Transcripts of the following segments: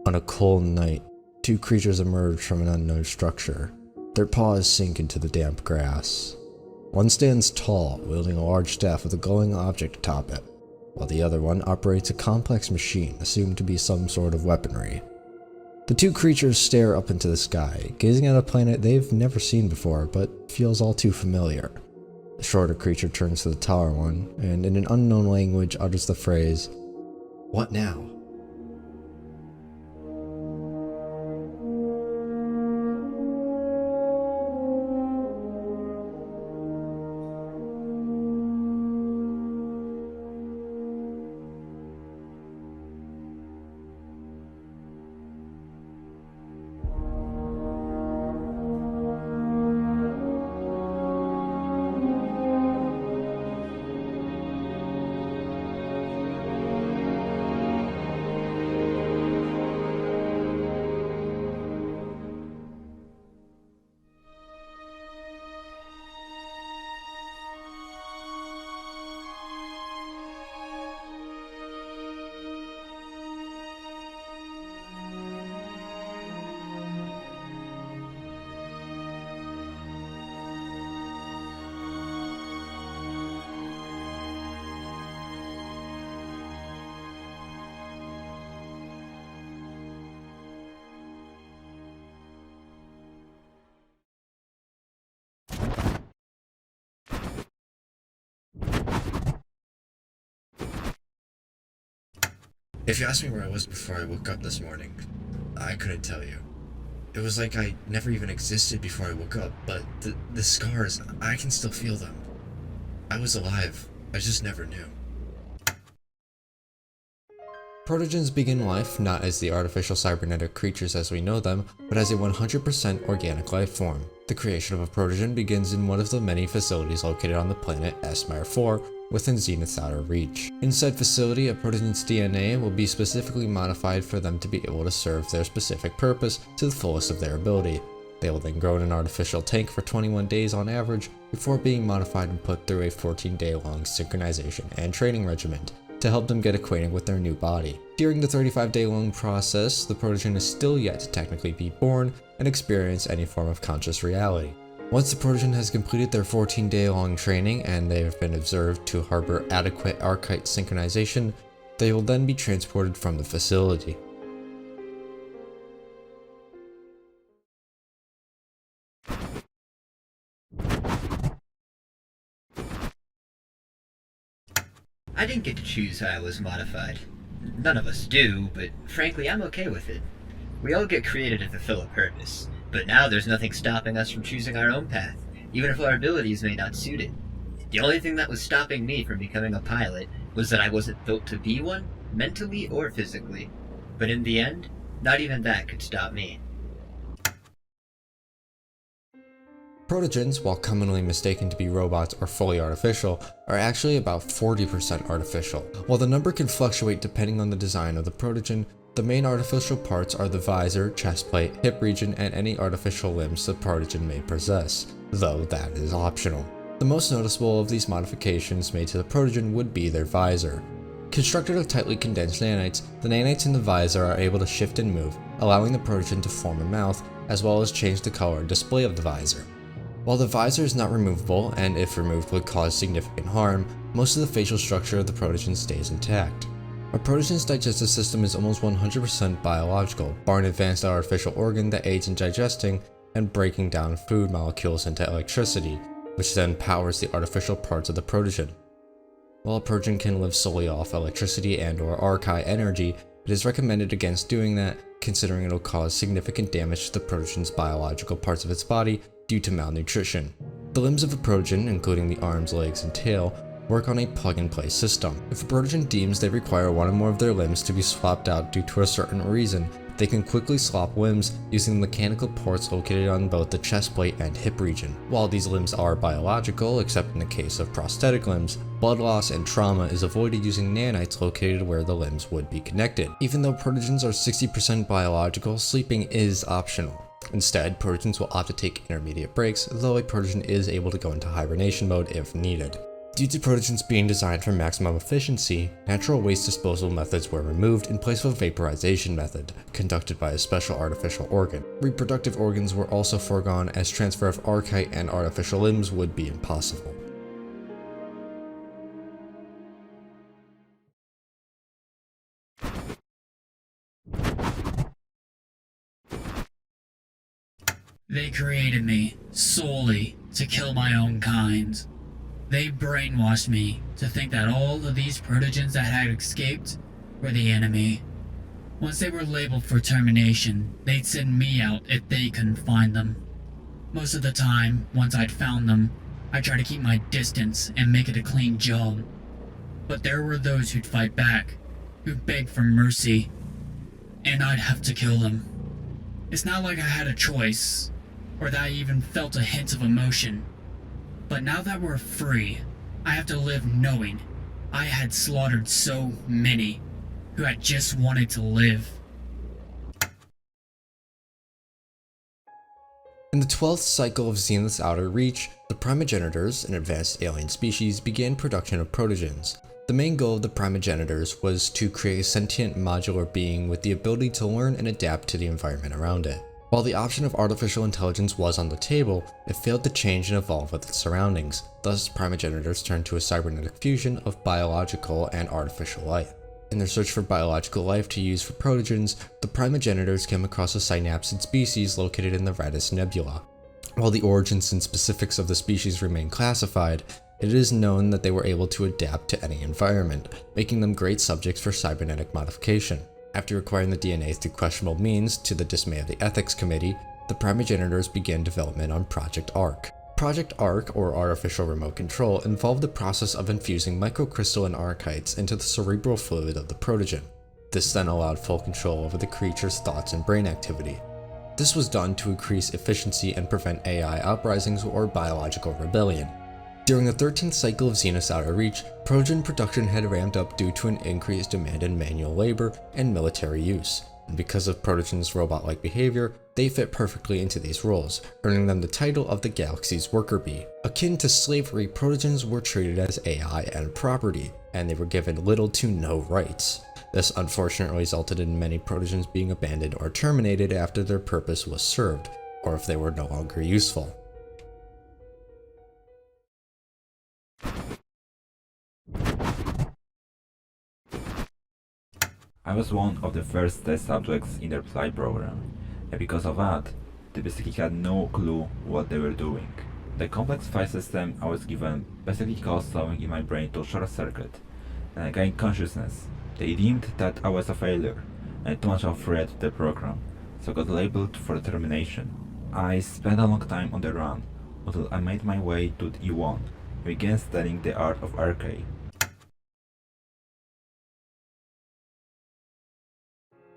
On a cold night, two creatures emerge from an unknown structure. Their paws sink into the damp grass. One stands tall, wielding a large staff with a glowing object atop it, while the other one operates a complex machine assumed to be some sort of weaponry. The two creatures stare up into the sky, gazing at a planet they've never seen before but feels all too familiar. The shorter creature turns to the taller one, and in an unknown language utters the phrase, "What now?" If you asked me where I was before I woke up this morning, I couldn't tell you. It was like I never even existed before I woke up, but the scars, I can still feel them. I was alive, I just never knew. Protogens begin life not as the artificial cybernetic creatures as we know them, but as a 100% organic life form. The creation of a protogen begins in one of the many facilities located on the planet S-4 within Zenith's outer reach. In said facility, a protogen's DNA will be specifically modified for them to be able to serve their specific purpose to the fullest of their ability. They will then grow in an artificial tank for 21 days on average before being modified and put through a 14-day-long synchronization and training regimen to help them get acquainted with their new body. During the 35-day-long process, the protogen is still yet to technically be born and experience any form of conscious reality. Once the protogen has completed their 14-day-long training and they have been observed to harbor adequate archetype synchronization, they will then be transported from the facility. I didn't get to choose how I was modified. None of us do, but frankly I'm okay with it. We all get created to fulfill a purpose, but now there's nothing stopping us from choosing our own path, even if our abilities may not suit it. The only thing that was stopping me from becoming a pilot was that I wasn't built to be one, mentally or physically. But in the end, not even that could stop me. Protogens, while commonly mistaken to be robots or fully artificial, are actually about 40% artificial. While the number can fluctuate depending on the design of the protogen, the main artificial parts are the visor, chest plate, hip region, and any artificial limbs the protogen may possess, though that is optional. The most noticeable of these modifications made to the protogen would be their visor. Constructed of tightly condensed nanites, the nanites in the visor are able to shift and move, allowing the protogen to form a mouth, as well as change the color and display of the visor. While the visor is not removable, and if removed would cause significant harm, most of the facial structure of the protogen stays intact. A protogen's digestive system is almost 100% biological, bar an advanced artificial organ that aids in digesting and breaking down food molecules into electricity, which then powers the artificial parts of the protogen. While a protogen can live solely off electricity and/or archive energy, it is recommended against doing that, considering it will cause significant damage to the protogen's biological parts of its body due to malnutrition. The limbs of a protogen, including the arms, legs, and tail, work on a plug-and-play system. If a protogen deems they require one or more of their limbs to be swapped out due to a certain reason, they can quickly swap limbs using the mechanical ports located on both the chest plate and hip region. While these limbs are biological, except in the case of prosthetic limbs, blood loss and trauma is avoided using nanites located where the limbs would be connected. Even though protogens are 60% biological, sleeping is optional. Instead, protogens will opt to take intermediate breaks, though a protogen is able to go into hibernation mode if needed. Due to protogens being designed for maximum efficiency, natural waste disposal methods were removed in place of a vaporization method, conducted by a special artificial organ. Reproductive organs were also foregone, as transfer of archaite and artificial limbs would be impossible. They created me solely to kill my own kind. They brainwashed me to think that all of these protogens that had escaped were the enemy. Once they were labeled for termination, they'd send me out if they couldn't find them. Most of the time, once I'd found them, I'd try to keep my distance and make it a clean job. But there were those who'd fight back, who'd beg for mercy, and I'd have to kill them. It's not like I had a choice, or that I even felt a hint of emotion. But now that we're free, I have to live knowing I had slaughtered so many who had just wanted to live. In the 12th cycle of Zenith's Outer Reach, the Primagenitors, an advanced alien species, began production of protogens. The main goal of the Primagenitors was to create a sentient modular being with the ability to learn and adapt to the environment around it. While the option of artificial intelligence was on the table, it failed to change and evolve with its surroundings. Thus, Primagenitors turned to a cybernetic fusion of biological and artificial life. In their search for biological life to use for protogens, the Primagenitors came across a synapsid species located in the Radis Nebula. While the origins and specifics of the species remain classified, it is known that they were able to adapt to any environment, making them great subjects for cybernetic modification. After acquiring the DNA through questionable means, to the dismay of the Ethics Committee, the Primagenitors began development on Project ARC. Project ARC, or Artificial Remote Control, involved the process of infusing microcrystalline archites into the cerebral fluid of the protogen. This then allowed full control over the creature's thoughts and brain activity. This was done to increase efficiency and prevent AI uprisings or biological rebellion. During the 13th cycle of Zenith's Outer Reach, protogen production had ramped up due to an increased demand in manual labor and military use. And because of protogens' robot-like behavior, they fit perfectly into these roles, earning them the title of the galaxy's worker bee. Akin to slavery, protogens were treated as AI and property, and they were given little to no rights. This unfortunately resulted in many protogens being abandoned or terminated after their purpose was served, or if they were no longer useful. I was one of the first test subjects in their flight program, and because of that, they basically had no clue what they were doing. The complex file system I was given basically caused something in my brain to short circuit, and I gained consciousness. They deemed that I was a failure, and too much of a threat to the program, so I got labeled for termination. I spent a long time on the run, until I made my way to the E1, and began studying the art of arcade.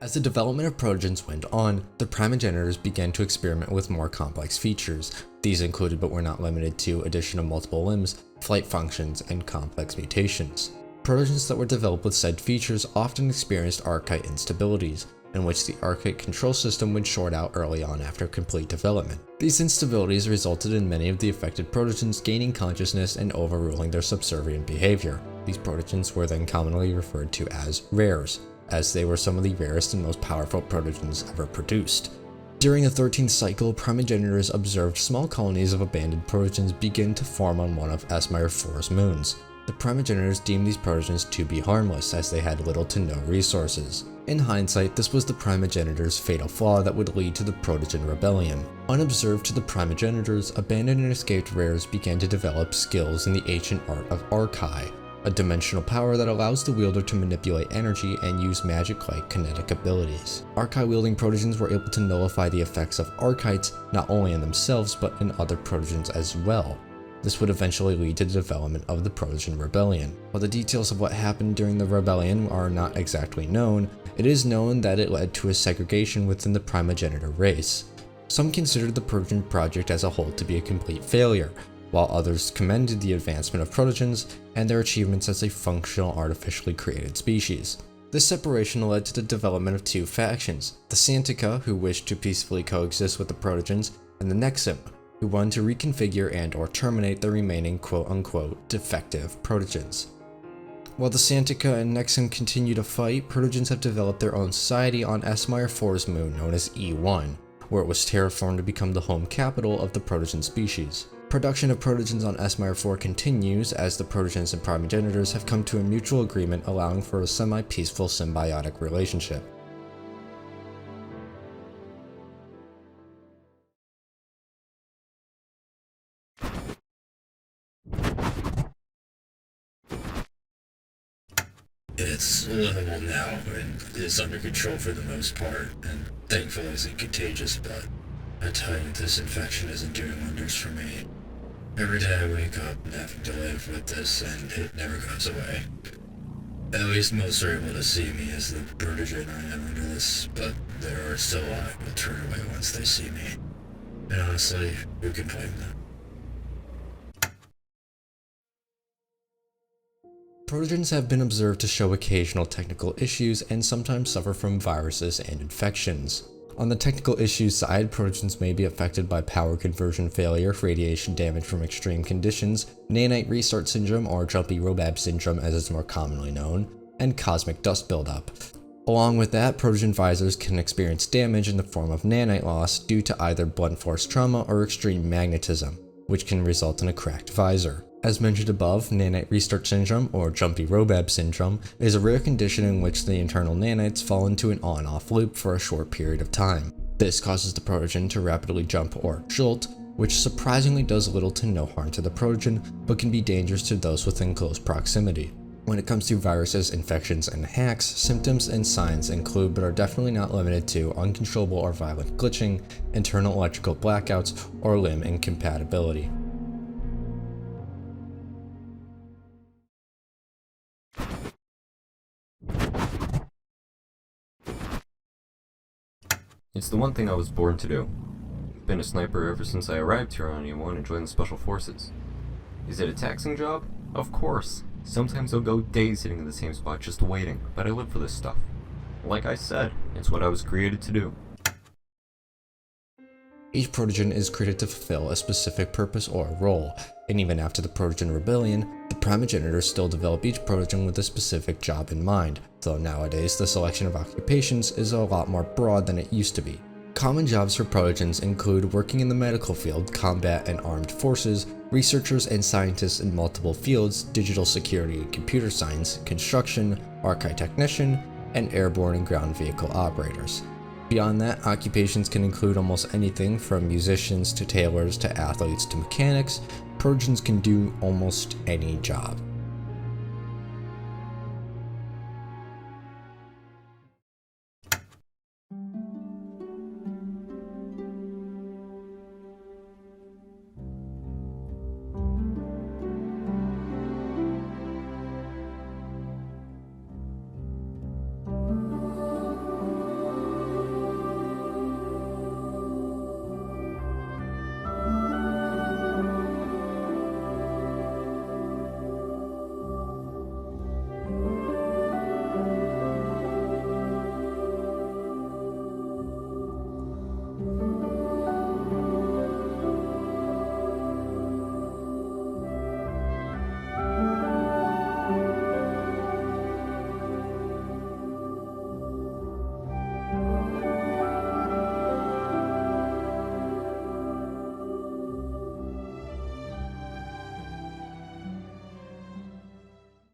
As the development of protogens went on, the Primagenitors began to experiment with more complex features. These included but were not limited to addition of multiple limbs, flight functions, and complex mutations. Protogens that were developed with said features often experienced archaite instabilities, in which the archaite control system would short out early on after complete development. These instabilities resulted in many of the affected protogens gaining consciousness and overruling their subservient behavior. These protogens were then commonly referred to as rares, as they were some of the rarest and most powerful protogens ever produced. During the 13th cycle, Primagenitors observed small colonies of abandoned protogens begin to form on one of Esmire IV's moons. The Primagenitors deemed these protogens to be harmless, as they had little to no resources. In hindsight, this was the Primagenitors' fatal flaw that would lead to the Protogen Rebellion. Unobserved to the Primagenitors, abandoned and escaped rares began to develop skills in the ancient art of Archai, a dimensional power that allows the wielder to manipulate energy and use magic-like kinetic abilities. Archai-wielding protogens were able to nullify the effects of archites not only in themselves but in other protogens as well. This would eventually lead to the development of the Protogen Rebellion. While the details of what happened during the rebellion are not exactly known, it is known that it led to a segregation within the Primagenitor race. Some considered the Protogen project as a whole to be a complete failure, while others commended the advancement of protogens and their achievements as a functional artificially created species. This separation led to the development of two factions, the Santica, who wished to peacefully coexist with the protogens, and the Nexim, who wanted to reconfigure and or terminate the remaining quote-unquote defective protogens. While the Santica and Nexum continue to fight, protogens have developed their own society on S-Meyer 4's moon known as E1, where it was terraformed to become the home capital of the protogen species. Production of protogens on S-Meyer 4 continues as the protogens and Primagenitors have come to a mutual agreement allowing for a semi-peaceful symbiotic relationship. It's livable now and is under control for the most part, and thankfully isn't contagious, but I tell you, this infection isn't doing wonders for me. Every day I wake up having to live with this, and it never goes away. At least most are able to see me as the protogen I am under this, but there are still a lot who will turn away once they see me. And honestly, who can blame them? Protogens have been observed to show occasional technical issues and sometimes suffer from viruses and infections. On the technical issues side, protogens may be affected by power conversion failure, radiation damage from extreme conditions, nanite restart syndrome or jumpy robab syndrome as it's more commonly known, and cosmic dust buildup. Along with that, protogen visors can experience damage in the form of nanite loss due to either blunt force trauma or extreme magnetism, which can result in a cracked visor. As mentioned above, nanite restart syndrome, or jumpy robab syndrome, is a rare condition in which the internal nanites fall into an on-off loop for a short period of time. This causes the protogen to rapidly jump or jolt, which surprisingly does little to no harm to the protogen, but can be dangerous to those within close proximity. When it comes to viruses, infections, and hacks, symptoms and signs include but are definitely not limited to uncontrollable or violent glitching, internal electrical blackouts, or limb incompatibility. It's the one thing I was born to do. Been a sniper ever since I arrived here on E1 and joined the Special Forces. Is it a taxing job? Of course. Sometimes I'll go days sitting in the same spot just waiting, but I live for this stuff. Like I said, it's what I was created to do. Each protogen is created to fulfill a specific purpose or role, and even after the Protogen Rebellion, the Primagenitors still develop each protogen with a specific job in mind, though nowadays the selection of occupations is a lot more broad than it used to be. Common jobs for protogens include working in the medical field, combat and armed forces, researchers and scientists in multiple fields, digital security and computer science, construction, archive technician, and airborne and ground vehicle operators. Beyond that, occupations can include almost anything from musicians to tailors to athletes to mechanics. Protogens can do almost any job.